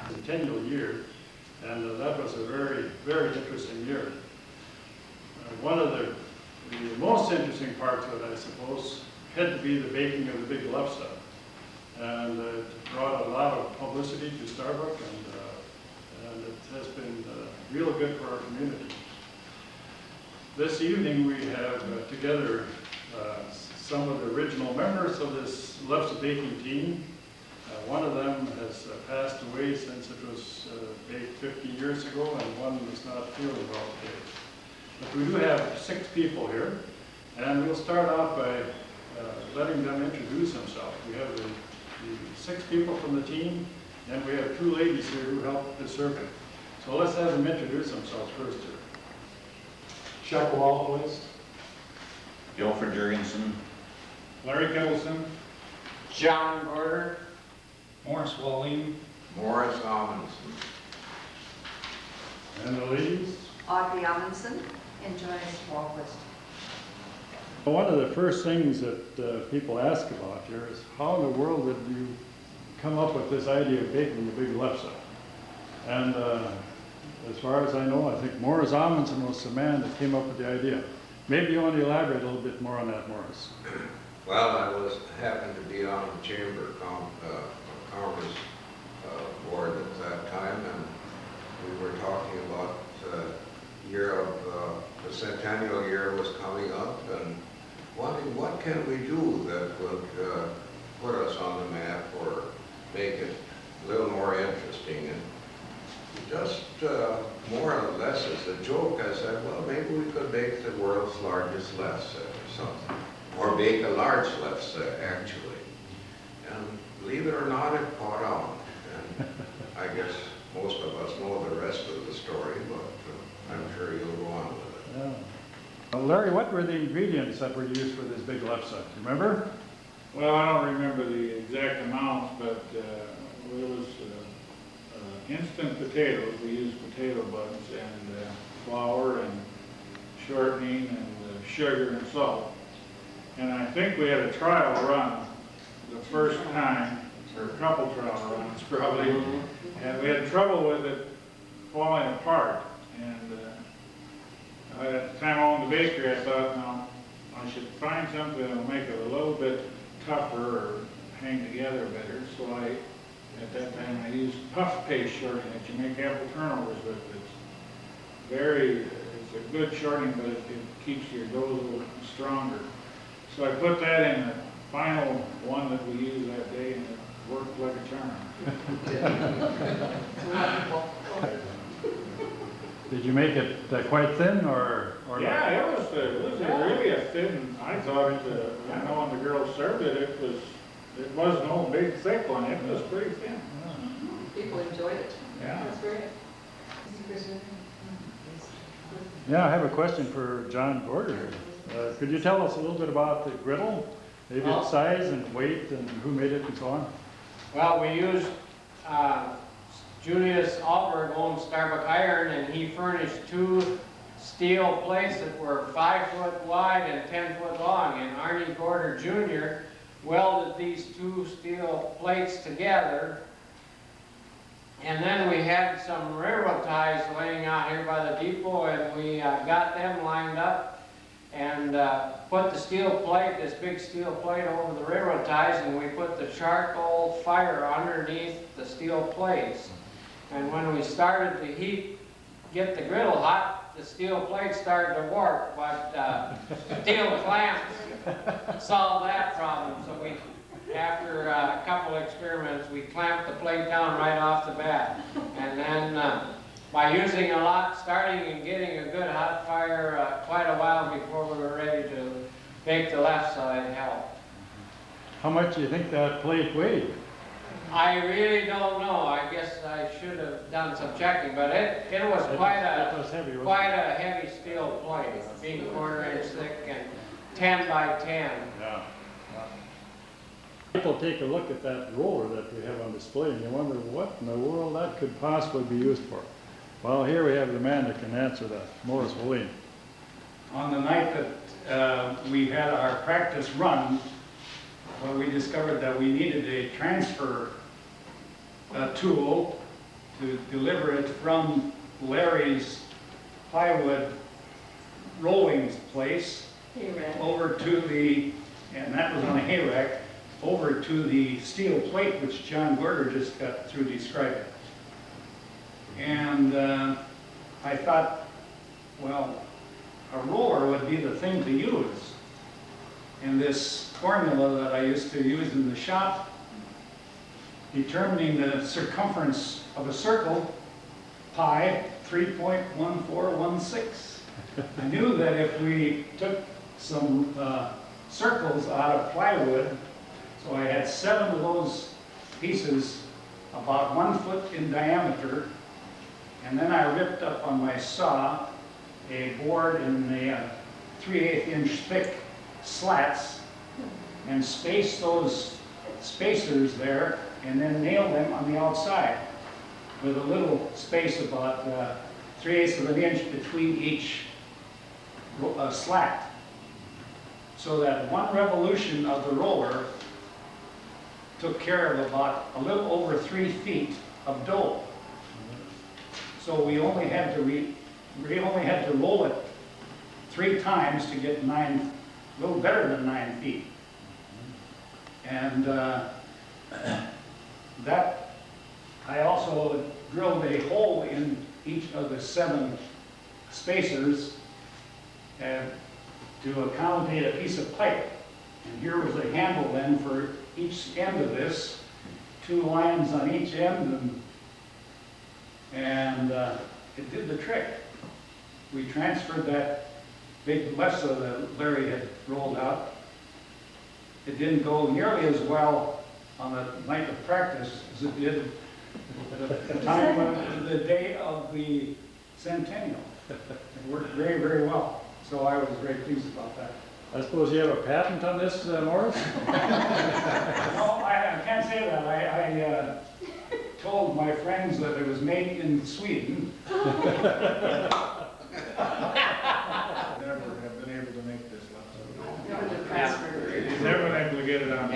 centennial year, and that was a very, very interesting year. One of the most interesting parts of it, I suppose, had to be the baking of the big Lefse. And it brought a lot of publicity to Starbuck, and it has been real good for our community. This evening we have together some of the original members of this Lefse baking team. One of them has passed away since it was baked 50 years ago, and one is not feeling well today. But we do have 6 people here, and we'll start off by letting them introduce themselves. We have the 6 people from the team, and we have 2 ladies here who help the circuit. So let's have them introduce themselves first here. Chuck Wallquist, Guilford Jurgensen, Larry Kettleson, John Gorder, Morris Walling, Morris Amundsen. And the ladies? Audrey Amundsen and Joyce Wallquist. One of the first things that people ask about here is how in the world did you come up with this idea of baking the big Lefse? And as far as I know, I think Morris Amundsen was the man that came up with the idea. Maybe you want to elaborate a little bit more on that, Morris. Well, I happened to be on the Chamber Commerce board at that time, and we were talking about the centennial year was coming up, and wondering what can we do that would put us on the map or make it a little more interesting. And just more or less as a joke, I said, well, maybe we could make the world's largest Lefse or something, or bake a large Lefse actually. And believe it or not, it caught on. And I guess most of us know the rest of the story, but I'm sure you'll go on with it. Yeah. Well, Larry, what were the ingredients that were used for this big Lefse? Do you remember? well, I don't remember the exact amounts, but it was instant potatoes. We used potato buds and flour and shortening and sugar and salt. And I think we had a trial run the first time, or a couple trial runs probably, and we had trouble with it falling apart. And at the time I owned the bakery, I thought, no, I should find something that'll make it a little bit tougher or hang together better. So at that time, I used puff paste shortening that you make apple turnovers with. It's a good shortening, but it keeps your dough a little stronger. So I put that in the final one that we used that day, and it worked like a charm. Did you make it quite thin or Yeah, not? it was really a thin. I thought I know when the girls served it, it was no big thick one. It was pretty thin. People enjoyed it. Yeah. That's great. Yeah, I have a question for John Gorder. Could you tell us a little bit about the griddle? Maybe its size and weight and who made it and so on? Well, we used Julius Alberg owned Starbuck Iron, and he furnished 2 steel plates that were 5 foot wide and 10 foot long. And Arnie Gorder Jr. welded these 2 steel plates together. And then we had some railroad ties laying out here by the depot, and we got them lined up and put the steel plate, this big steel plate, over the railroad ties, and we put the charcoal fire underneath the steel plates. And when we started to get the griddle hot, the steel plate started to warp, but steel clamps solved that problem. So after a couple of experiments, we clamped the plate down right off the bat. And then by using a lot, starting and getting a good hot fire quite a while before we were ready to bake the left side, helped. How much do you think that plate weighed? I really don't know. I guess I should have done some checking, but it was quite a heavy steel plate, being 1/4 inch thick and 10 by 10. Yeah. People take a look at that roller that we have on display and you wonder what in the world that could possibly be used for. Well, here we have the man that can answer that, Morris Walling. On the night that we had our practice run, well, we discovered that we needed a transfer tool to deliver it from Larry's plywood rolling place over to the, and that was on a hay rack, over to the steel plate, which John Gorder just got through describing. And I thought, well, a roller would be the thing to use. And this formula that I used to use in the shop, determining the circumference of a circle, pi 3.1416. I knew that if we took some circles out of plywood, so I had 7 of those pieces about 1 foot in diameter, and then I ripped up on my saw a board in the 3/8 inch thick slats and spaced those spacers there and then nailed them on the outside with a little space about 3/8 of an inch between each slat, so that one revolution of the roller took care of about a little over 3 feet of dough. So we only had to roll it 3 times to get 9, a little better than 9 feet. And that, I also drilled a hole in each of the 7 spacers to accommodate a piece of pipe. And here was a handle then for each end of this, 2 lines on each end, and it did the trick. We transferred that big Lefse that Larry had rolled out. It didn't go nearly as well on the night of practice as it did the day of the centennial. It worked very, very well. So I was very pleased about that. I suppose you have a patent on this, Morris? No, I can't say that. I told my friends that it was made in Sweden. Never have been able to make this Lefse. He's never been able to get it on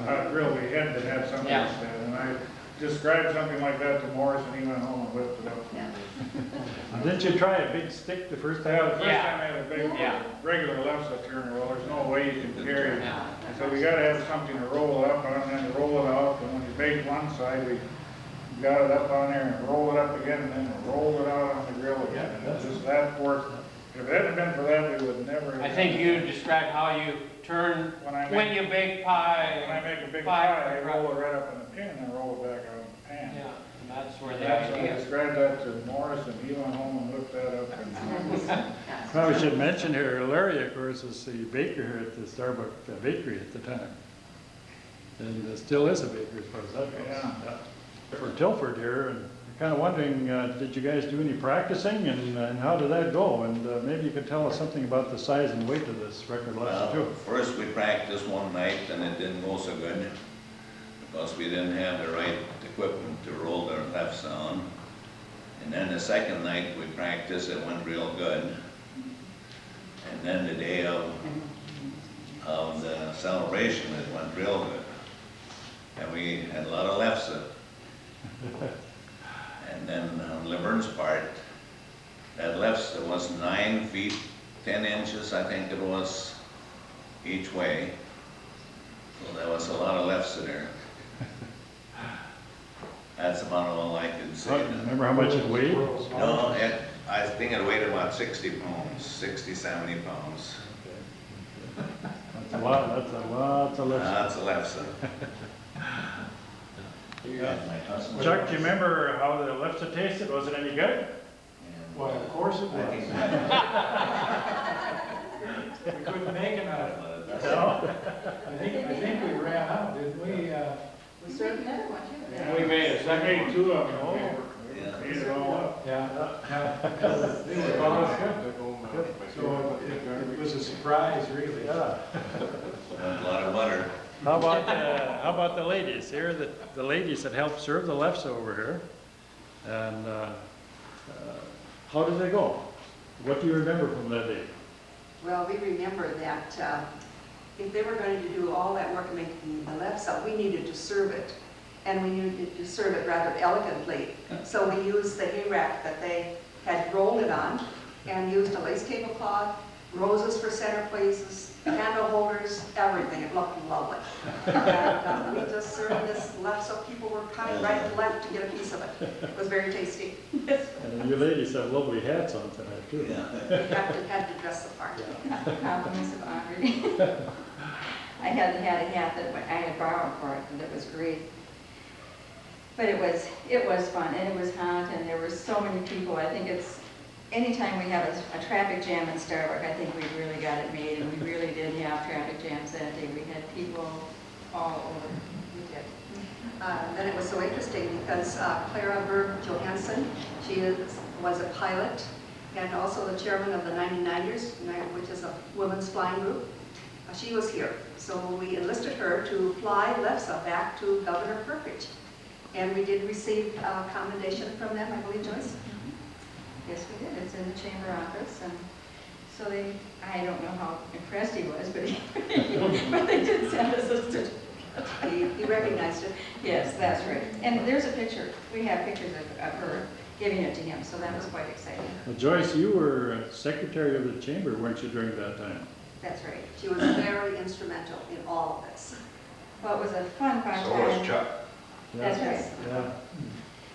hot grill. We had to have something like that. And I described something like that to Morris, and he went home and whipped it up. Didn't you try a big stick the first time? The first time I had a big, regular Lefse turner, well, there's no way you can carry it. So we gotta have something to roll it up on and then to roll it off. And when you baked one side, we got it up on there and roll it up again and then roll it out on the grill again. And just that worked. If it hadn't been for that, we would never have. I think you described how you turn when you bake pie. When I make a big pie, I roll it right up in the pan and then roll it back out in the pan. Yeah, and that's where the That's I idea. described that to Morris, and he went home and looked that up. And Probably should mention here, Larry, of course, is the baker here at the Starbuck bakery at the time. And still is a baker as far as that goes. Yeah. For Tilford here, and kind of wondering, did you guys do any practicing, and how did that go? And maybe you could tell us something about the size and weight of this record Lefse too. First we practiced one night and it didn't go so good because we didn't have the right equipment to roll the Lefse on. And then the second night we practiced, it went real good. And then the day of the celebration, it went real good. And we had a lot of Lefse. And then on Lavern's part, that Lefse was 9 feet 10 inches, I think it was, each way. So there was a lot of Lefse there. That's about all I can say. Remember how much it weighed? No, I think it weighed about 60 pounds, 60, 70 pounds. That's a lot of Lefse. That's a Lefse. Chuck, do you remember how the Lefse tasted? Was it any good? Well, of course it was. We couldn't make enough. No? I think we ran out, didn't we? We served another one too. We made a I second made one. 2 of them. We ate it all up. Yeah. They were almost good. So it was a surprise, really. Yeah. A lot of butter. How about the ladies here? The ladies that helped serve the Lefse over here. And how did they go? What do you remember from that day? Well, we remember that if they were going to do all that work and make the Lefse, we needed to serve it. and we needed to serve it rather elegantly. So we used the hay rack that they had rolled it on, and used a lace tablecloth, roses for center places, candle holders, everything. It looked lovely. And we just served this left, so people were coming right and left to get a piece of it. It was very tasty. And you ladies have lovely hats on tonight, too. Yeah. We had to dress the part. Compliments of Audrey. I had a hat that I had borrowed for it, and it was great. But it was fun, and it was hot, and there were so many people. I think it's, anytime we have a traffic jam in Starbuck, I think we really got it made, and we really did have traffic jams that day. We had people all over. We did. Then it was so interesting because Clara Berg Johansson, was a pilot and also the chairman of the 99ers, which is a women's flying group. She was here, so we enlisted her to fly Lefse back to Governor Perkridge. And we did receive a commendation from them, I believe, Joyce? Yes, we did. It's in the chamber office, and so I don't know how impressed he was, but but they did send us a certificate. He recognized it. Yes, that's right. And there's a picture. We have pictures of her giving it to him, so that was quite exciting. Well, Joyce, you were secretary of the chamber, weren't you, during that time? That's right. She was very instrumental in all of this. Well, it was a fun So time. was Chuck. That's right. Yeah.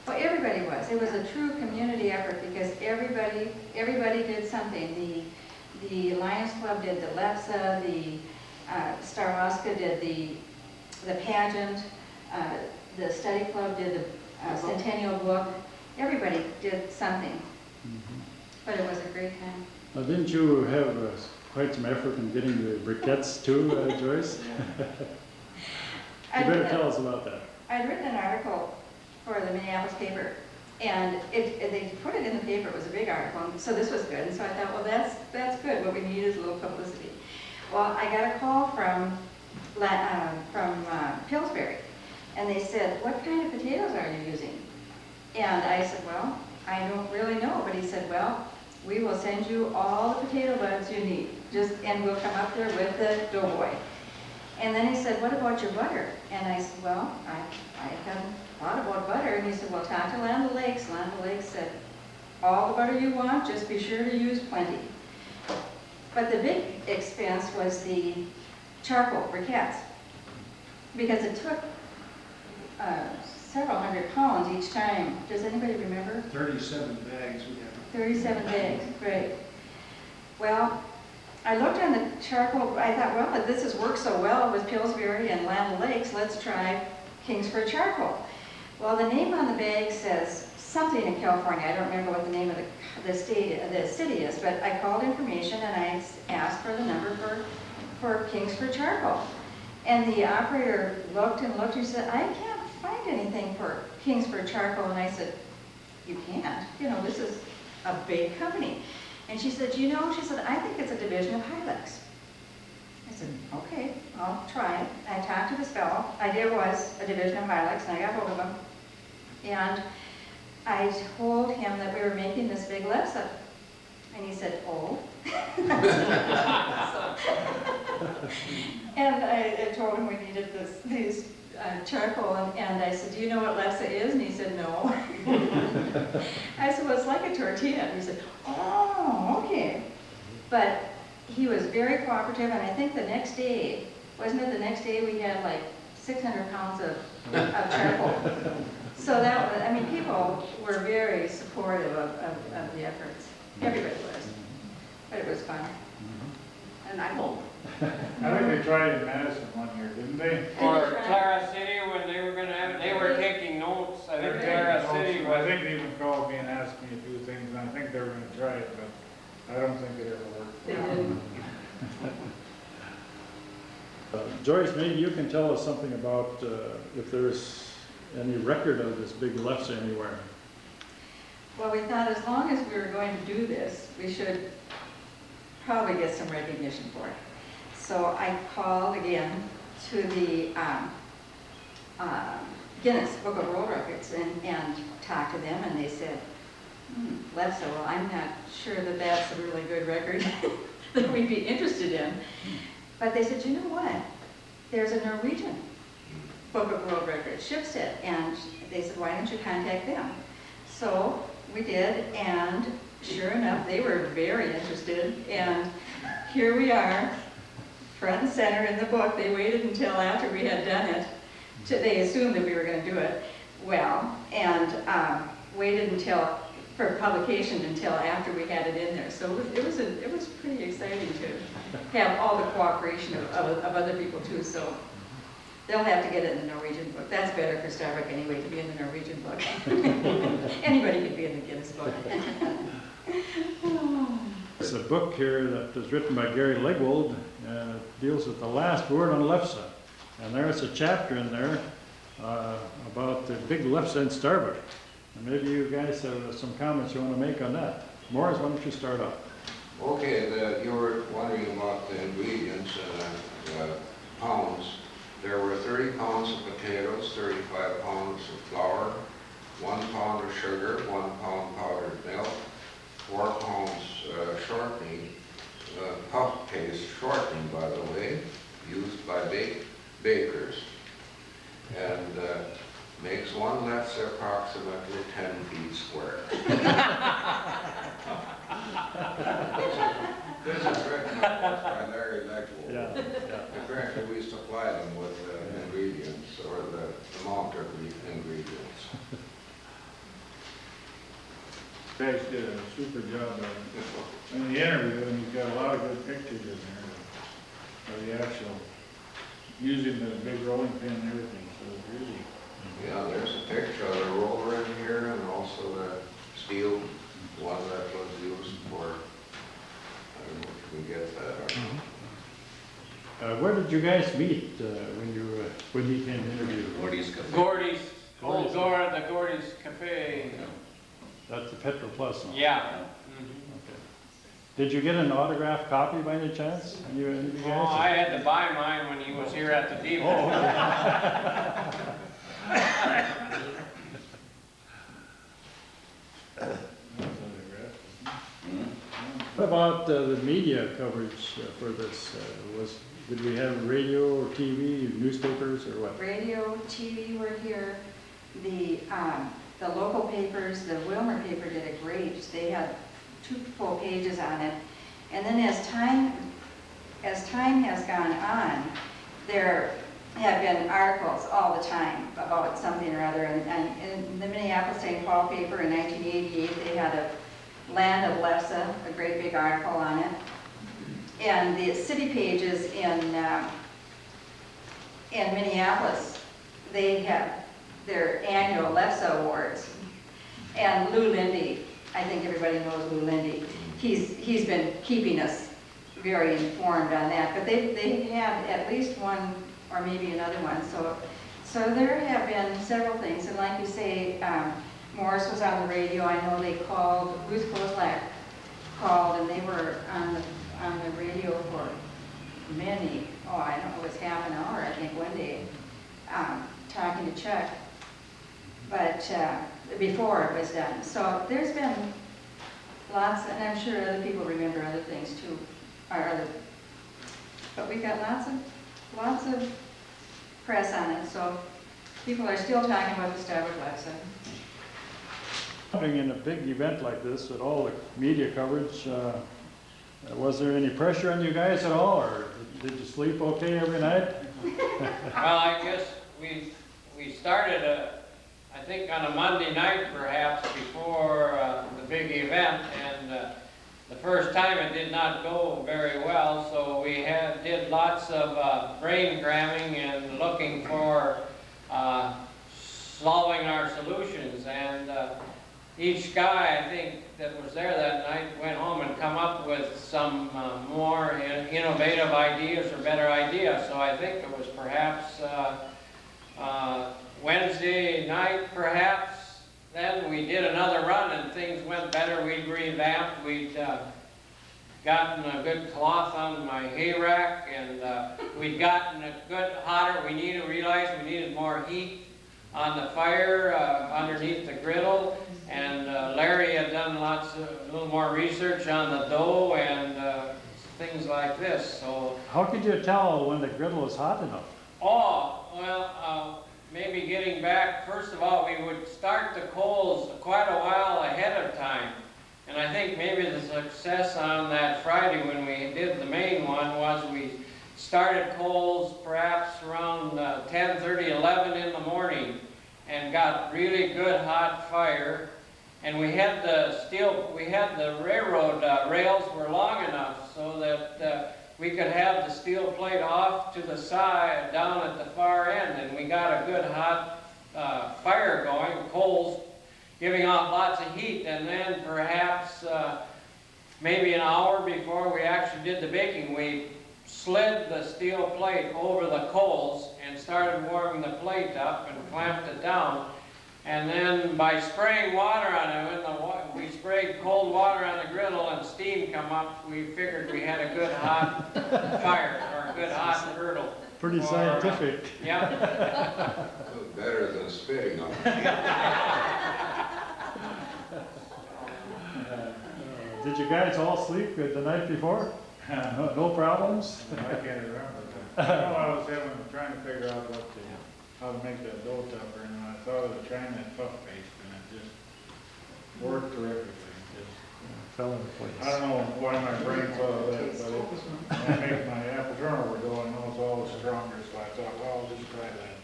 Well, everybody was. It was a true community effort because everybody did something. The Lions Club did the Lefse, the Starwaska did the pageant, the study club did the centennial book. Everybody did something, but it was a great time. Now, didn't you have quite some effort in getting the briquettes too, Joyce? You better tell us about that. I'd written an article for the Minneapolis paper, and they put it in the paper. It was a big article, and so this was good. And so I thought, well, that's good. What we need is a little publicity. Well, I got a call from Pillsbury, and they said, "What kind of potatoes are you using?" And I said, "Well, I don't really know." But he said, "Well, we will send you all the potato buds you need, and we'll come up there with the doughboy." And then he said, "What about your butter?" And I said, "Well, I hadn't thought about butter." And he said, "Well, talk to Land O'Lakes." Land O'Lakes said, "All the butter you want, just be sure to use plenty." But the big expense was the charcoal briquettes, because it took several hundred pounds each time. Does anybody remember? 37 bags we have. 37 bags, right. Well, I looked on the charcoal, I thought, well, if this has worked so well with Pillsbury and Land Lakes, let's try Kingsford charcoal. Well, the name on the bag says something in California. I don't remember what the name of the city is, but I called information and I asked for the number for Kingsford charcoal. And the operator looked and looked, he said, "I can't find anything for Kingsford charcoal." And I said, "You can't, this is a big company." And she said, she said, "I think it's a division of Hilux." I said, "Okay, I'll try it." I talked to this fellow. There was a division of Hilux, and I got hold of him. And I told him that we were making this big Lefse. And he said, "Oh." And I told him we needed these charcoal, and I said, "Do you know what Lefse is?" And he said, "No." I said, "Well, it's like a tortilla." And he said, "Oh, okay." But he was very cooperative, and I think the next day, wasn't it the next day, we had like 600 pounds of charcoal. So that was, people were very supportive of the efforts. Everybody was. But it was fun. And I hope. I think they tried in Madison one year, didn't they? Or Clara City, when they were gonna have it, they were taking notes. I think Clara City I was. think they even called me and asked me to do things, and I think they were gonna try it, but I don't think it ever worked. They did. Joyce, maybe you can tell us something about if there's any record of this big Lefse anywhere. Well, we thought as long as we were going to do this, we should probably get some recognition for it. So I called again to the Guinness Book of World Records and talked to them, and they said, Lefse, well, I'm not sure that that's a really good record that we'd be interested in. But they said, "You know what? There's a Norwegian Book of World Records ships it. And they said, why don't you contact them? So we did, and sure enough, they were very interested. And here we are, front and center in the book. They waited until after we had done it. They assumed that we were going to do it well, and waited until for publication until after we had it in there. So it was pretty exciting to have all the cooperation of other people too. So they'll have to get it in the Norwegian book. That's better for Starbuck anyway, to be in the Norwegian book. Anybody can be in the Guinness book. There's a book here that was written by Gary Legwold, and it deals with the last word on Lefse. And there's a chapter in there about the big Lefse in Starbuck. And maybe you guys have some comments you want to make on that. Morris, why don't you start off? Okay, you were wondering about the ingredients and pounds. There were 30 pounds of potatoes, 35 pounds of flour, 1 pound of sugar, 1 pound powdered milk, 4 pounds shortening, puff paste shortening, by the way, used by bakers, and makes one Lefse approximately 10 feet square. This is written by Larry Legwold. Yeah, yeah. Apparently we supply them with ingredients, or the amount of the ingredients. You guys did a super job in the interview, and you've got a lot of good pictures in there of the actual, using the big rolling pin and everything, so it's really. Yeah, there's a picture of the roller in here, and also the steel one that was used for, I don't know if you can get that or not. Where did you guys meet when you came to interview? Gordy's Cafe. Gordy's, Gordy's. the Gordy's Cafe. That's the Petro Plus one. Yeah. Okay. Did you get an autographed copy by any chance? Any of you Oh, guys? I had to buy mine when he was here at the depot. Oh, okay. What about the media coverage for this? Did we have radio or TV, newspapers, or what? Radio, TV were here. The local papers, the Wilmer paper did a great. They had 2 full pages on it. And then as time has gone on, there have been articles all the time about something or other. And in the Minneapolis St. Paul paper in 1988, they had a Land of Lefse, a great big article on it. And the city pages in Minneapolis, they have their annual Lefse Awards. And Lou Lindy, I think everybody knows Lou Lindy. He's been keeping us very informed on that. But they had at least one or maybe another one. So there have been several things. And like you say, Morris was on the radio. I know they called, Ruth Kozlak called, and they were on the radio for many, I don't know, it was half an hour, I think, one day, talking to Chuck, but before it was done. So there's been lots, and I'm sure other people remember other things too, but we got lots of press on it, so people are still talking about the Starbuck Lefse. In a big event like this, with all the media coverage, was there any pressure on you guys at all, or did you sleep okay every night? Well, I guess we started, I think on a Monday night perhaps before the big event, and the first time it did not go very well, so we did lots of brain cramming and looking for solving our solutions, and each guy, I think, that was there that night went home and come up with some more innovative ideas or better ideas. So I think it was perhaps Wednesday night, perhaps. Then we did another run and things went better. We'd revamped. We'd gotten a good cloth on my hay rack, and we'd gotten a good hotter. We realized we needed more heat on the fire underneath the griddle. And Larry had done a little more research on the dough and things like this. So How could you tell when the griddle was hot enough? Oh, well, maybe getting back, first of all, we would start the coals quite a while ahead of time. And I think maybe the success on that Friday when we did the main one was we started coals perhaps around 10:30, 11 in the morning and got really good hot fire. And we had the railroad rails were long enough so that we could have the steel plate off to the side, down at the far end, and we got a good hot fire going, coals giving off lots of heat, and then perhaps maybe an hour before we actually did the baking, we slid the steel plate over the coals and started warming the plate up and clamped it down. And then by spraying water on it, when we sprayed cold water on the griddle and steam come up, we figured we had a good hot fire, or a good hot griddle. Pretty scientific. Yeah. Better than spitting on it. Did you guys all sleep the night before? No problems? I can't remember. But I know I was trying to figure out how to make that dough tougher, and I thought of trying that puff paste, and it just worked terrifically. Fell into place. I don't know why my brain thought of that, but when I make my apple turnover dough, I know it's always stronger, so I thought, well, I'll just try that.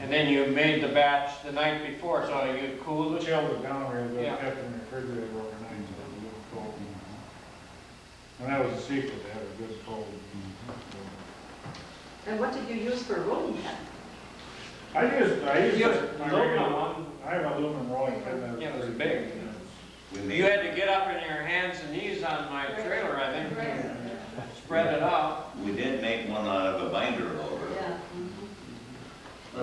And then you made the batch the night before, so you cooled it. Chilled it down real good, Yeah. kept it in the refrigerator overnight, so it was cold. And that was the secret, to have a good cold. And what did you use for rolling pin? I used You my aluminum regular, one. I have aluminum rolling pin. Yeah, it was big. We You made, had to get up in your hands and knees on my trailer, I think, spread it out. we did make one out of a binder roller. Yeah.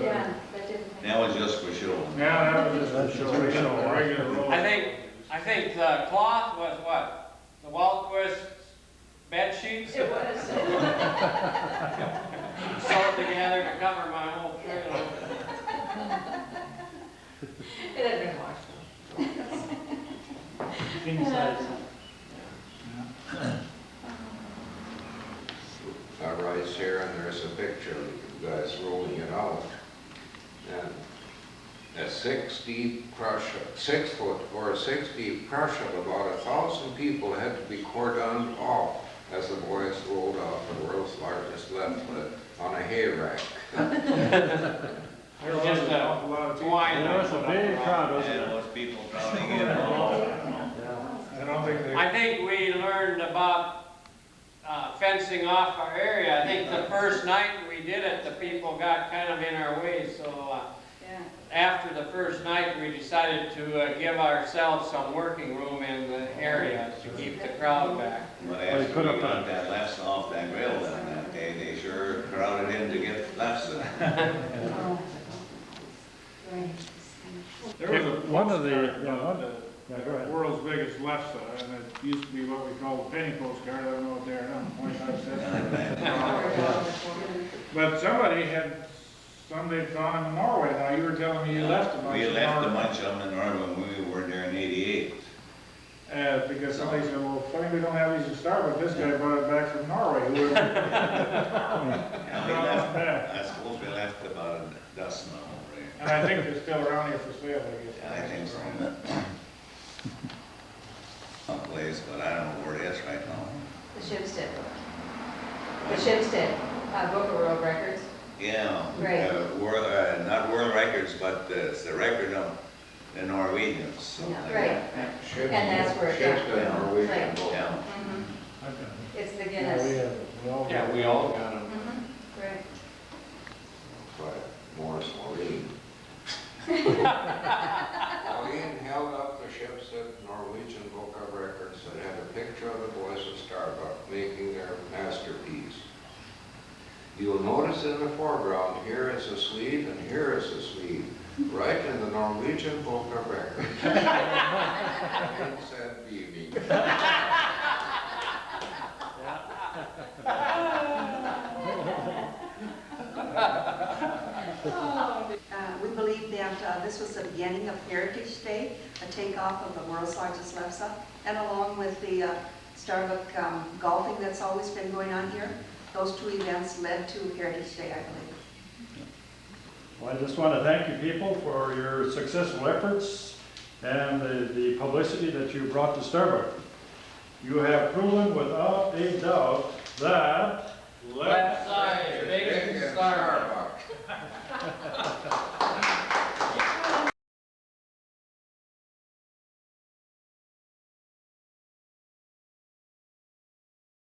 Yeah, that didn't. That was just for show. Yeah, that was just a regular roll. I think the cloth was what? The Waltquist bed sheets? It was. Sewed together to cover my whole trailer. It had been washed. King size. I write here, and there's a picture of you guys rolling it out. And a 6 deep crush, 6 foot or a 6 deep crush of about 1,000 people had to be cordoned off as the boys rolled out the world's largest Lefse on a hay rack. There was Just an awful lot of people. twine. There was a big crowd, wasn't And there? those people crowding in. I don't think they. I think we learned about fencing off our area. I think the first night we did it, the people got kind of in our way, so Yeah. after the first night, we decided to give ourselves some working room in the area to keep the crowd back. But after we got that Lefse off that grill then that day, they sure crowded in to get Lefse. Oh. Right. There was a One of the- postcard yeah, about one- yeah, go ahead. the world's biggest Lefse, and it used to be what we call the penny postcard. I don't know what they are now, 25 cents. But somebody found them in Norway. Now, you were telling me you left a bunch. We in left a Norway. bunch of them in Norway when we were there in '88. Because somebody said, well, funny we don't have these in Starbuck. This guy brought it back from Norway. Who And we left, I suppose we left about a dozen of them over here. And I think they're still around here for sale, I guess. Yeah, I think so. Someplace, but I don't know where it is right now. The Shipstead book. The Shipstead Book of World Records. Yeah. Right. Not world records, but it's the record of the Norwegians. something like Right. that. Ships- And that's where it ships got- that Norwegian right. boat. Yeah. Mhm. It's the Yeah, Guinness. we all Yeah, we all got them. Mhm. Right. But Morris Maureen. Maureen held up the Shipstead Norwegian Book of Records that had a picture of the boys of Starbuck making their masterpiece. You'll notice in the foreground, here is a Swede and here is a Swede, right in the Norwegian Book of Records. It said beaming. We believe that this was the beginning of Heritage Day, a takeoff of the world's largest Lefse, and along with the Starbuck golfing that's always been going on here, those two events led to Heritage Day, I believe. Well, I just want to thank you people for your successful efforts and the publicity that you brought to Starbuck. You have proven without a doubt that